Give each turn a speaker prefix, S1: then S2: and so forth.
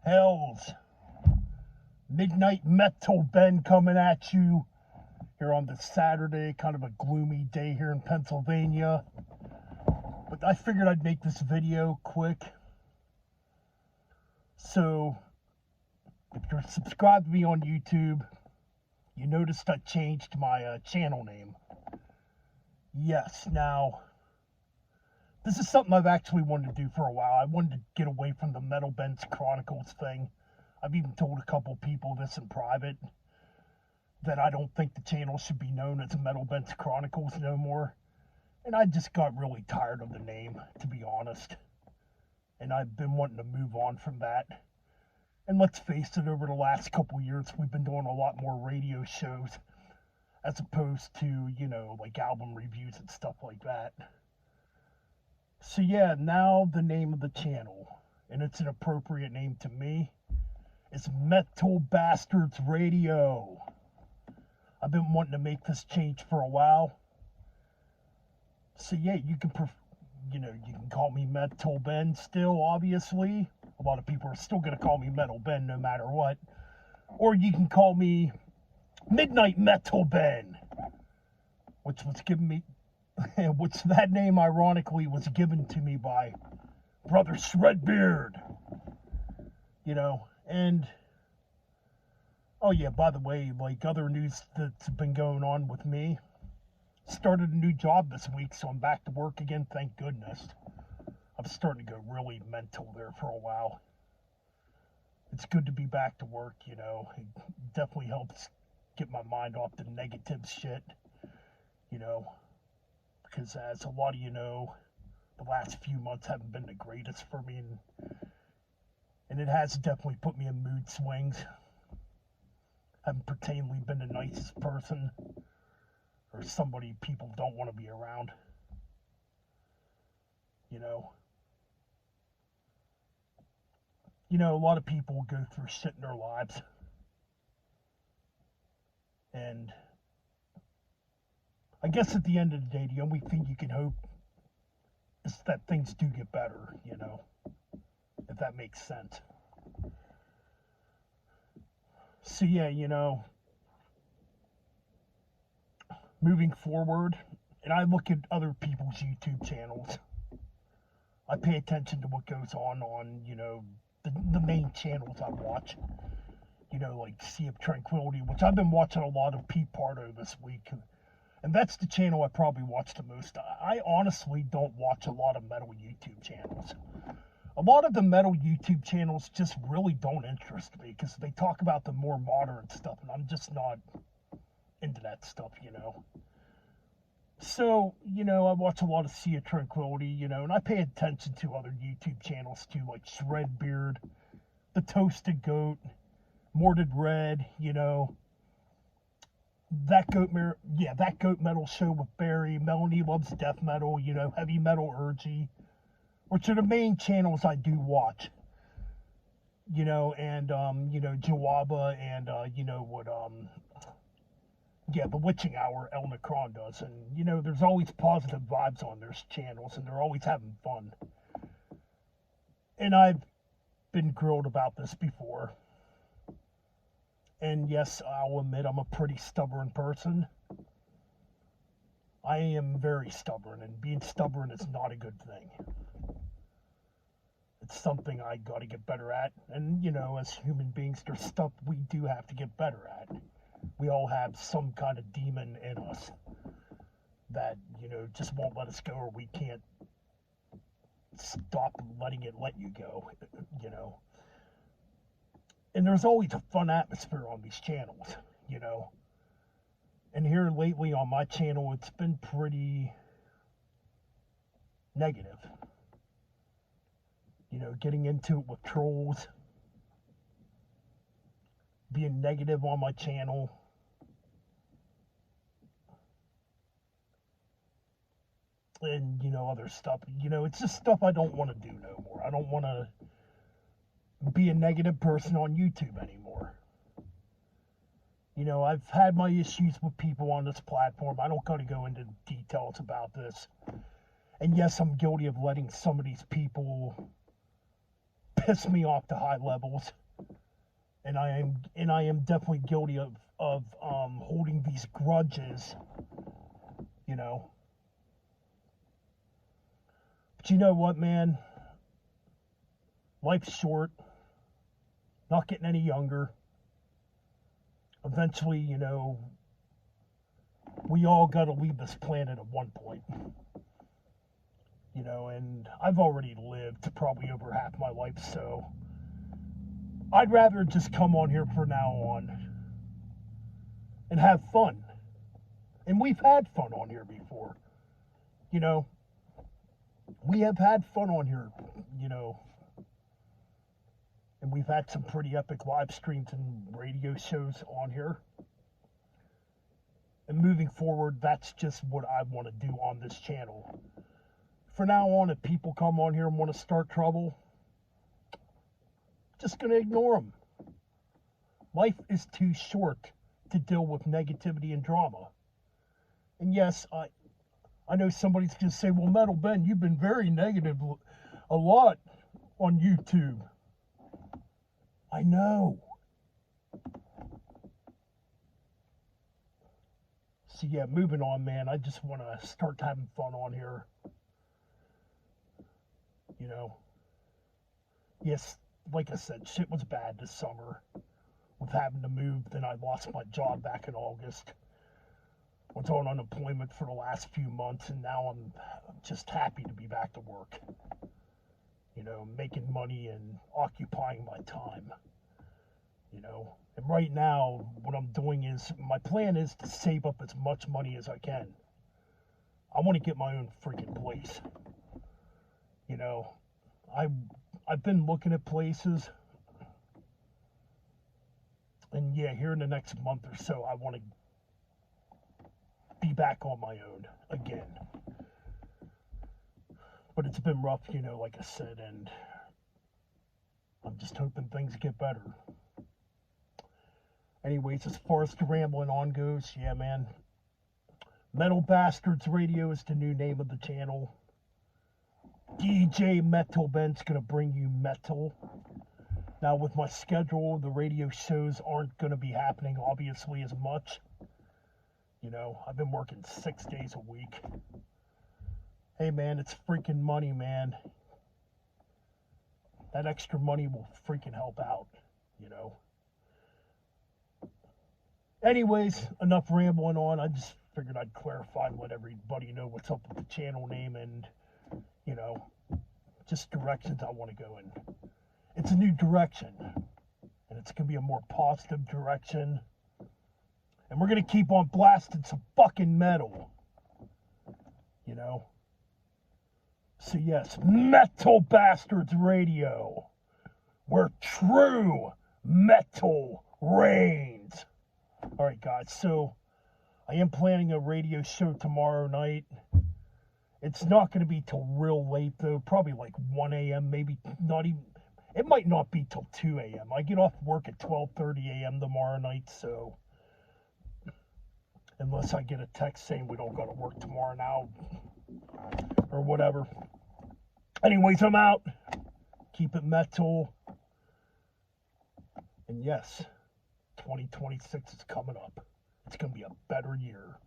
S1: Hells, Midnight Metal Ben coming at you here on this Saturday, kind of a gloomy day here in Pennsylvania. But I figured I'd make this video quick. So, if you're subscribed to me on YouTube, you noticed I changed my channel name. Yes, now, this is something I've actually wanted to do for a while. I wanted to get away from the Metal Ben's Chronicles thing. I've even told a couple people this in private, that I don't think the channel should be known as Metal Ben's Chronicles no more. And I just got really tired of the name, to be honest. And I've been wanting to move on from that. And let's face it, over the last couple years, we've been doing a lot more radio shows, as opposed to, like album reviews and stuff like that. So yeah, now the name of the channel, and it's an appropriate name to me, is Metal Bastards Radio. I've been wanting to make this change for a while. So yeah, you can call me Metal Ben still, obviously. A lot of people are still going to call me Metal Ben no matter what. Or you can call me Midnight Metal Ben, which was given me, which that name ironically was given to me by Brother Shredbeard. And oh yeah, by the way, like other news that's been going on with me, started a new job this week, so I'm back to work again, thank goodness. I'm starting to go really mental there for a while. It's good to be back to work, It definitely helps get my mind off the negative shit, because as a lot of you know, the last few months haven't been the greatest for me, and it has definitely put me in mood swings. Haven't particularly been the nicest person, or somebody people don't want to be around, a lot of people go through shit in their lives, and I guess at the end of the day, the only thing you can hope is that things do get better, if that makes sense. So yeah, moving forward, and I look at other people's YouTube channels, I pay attention to what goes on, the main channels I watch, like Sea of Tranquility, which I've been watching a lot of Pete Pardo this week, and that's the channel I probably watch the most. I honestly don't watch a lot of metal YouTube channels. A lot of the metal YouTube channels just really don't interest me, because they talk about the more modern stuff, and I'm just not into that stuff, So, I watch a lot of Sea of Tranquility, and I pay attention to other YouTube channels too, like Shredbeard, The Toasted Goat, Morded Red, that Goat Metal Show with Barry, Melanie Loves Death Metal, Heavy Metal Urgy, which are the main channels I do watch, and, Jawaba, and, the Witching Hour, El Necron does, and, there's always positive vibes on their channels, and they're always having fun. And I've been grilled about this before, and yes, I'll admit I'm a pretty stubborn person. I am very stubborn, and being stubborn is not a good thing. It's something I gotta get better at, and, as human beings, there's stuff we do have to get better at. We all have some kind of demon in us that, just won't let us go, or we can't stop letting it let you go, And there's always a fun atmosphere on these channels, And here lately on my channel, it's been pretty negative. Getting into it with trolls, being negative on my channel, and, other stuff. It's just stuff I don't want to do no more. I don't want to be a negative person on YouTube anymore. I've had my issues with people on this platform. I don't got to go into details about this. And yes, I'm guilty of letting some of these people piss me off to high levels, and I am definitely guilty of holding these grudges, you know. But you know what, man? Life's short. Not getting any younger. Eventually, you know, we all got to leave this planet at one point. You know, and I've already lived probably over half my life, so I'd rather just come on here from now on and have fun. And we've had fun on here before. You know, we have had fun on here, you know. And we've had some pretty epic live streams and radio shows on here. And moving forward, that's just what I want to do on this channel. For now on, if people come on here and want to start trouble, just going to ignore them. Life is too short to deal with negativity and drama. And yes, I know somebody's going to say, well, Metal Ben, you've been very negative a lot on YouTube. I know. So yeah, moving on, man. I just want to start having fun on here. You know, yes, like I said, shit was bad this summer with having to move. Then I lost my job back in August. Was on unemployment for the last few months, and now I'm just happy to be back to work. You know, making money and occupying my time. You know, and right now, what I'm doing is, my plan is to save up as much money as I can. I want to get my own freaking place. You know, I've been looking at places, and yeah, here in the next month or so, I want to be back on my own again. But it's been rough, you know, like I said, and I'm just hoping things get better. Anyways, as far as the rambling on goes, yeah, man, Metal Bastards Radio is the new name of the channel. DJ Metal Ben's gonna bring you metal. Now, with my schedule, the radio shows aren't gonna be happening, obviously, as much. You know, I've been working 6 days a week. Hey, man, it's freaking money, man. That extra money will freaking help out, you know. Anyways, enough rambling on. I just figured I'd clarify and let everybody know what's up with the channel name and, you know, just directions I want to go in. It's a new direction, and it's going to be a more positive direction. And we're going to keep on blasting some fucking metal, you know. So yes, Metal Bastards Radio, where true metal reigns. Alright guys, so I am planning a radio show tomorrow night. It's not going to be till real late though, probably like 1 a.m., maybe not even, it might not be till 2 a.m. I get off work at 12:30 a.m. tomorrow night, so unless I get a text saying we don't go to work tomorrow now, or whatever. Anyways, I'm out. Keep it metal. And yes, 2026 is coming up. It's going to be a better year.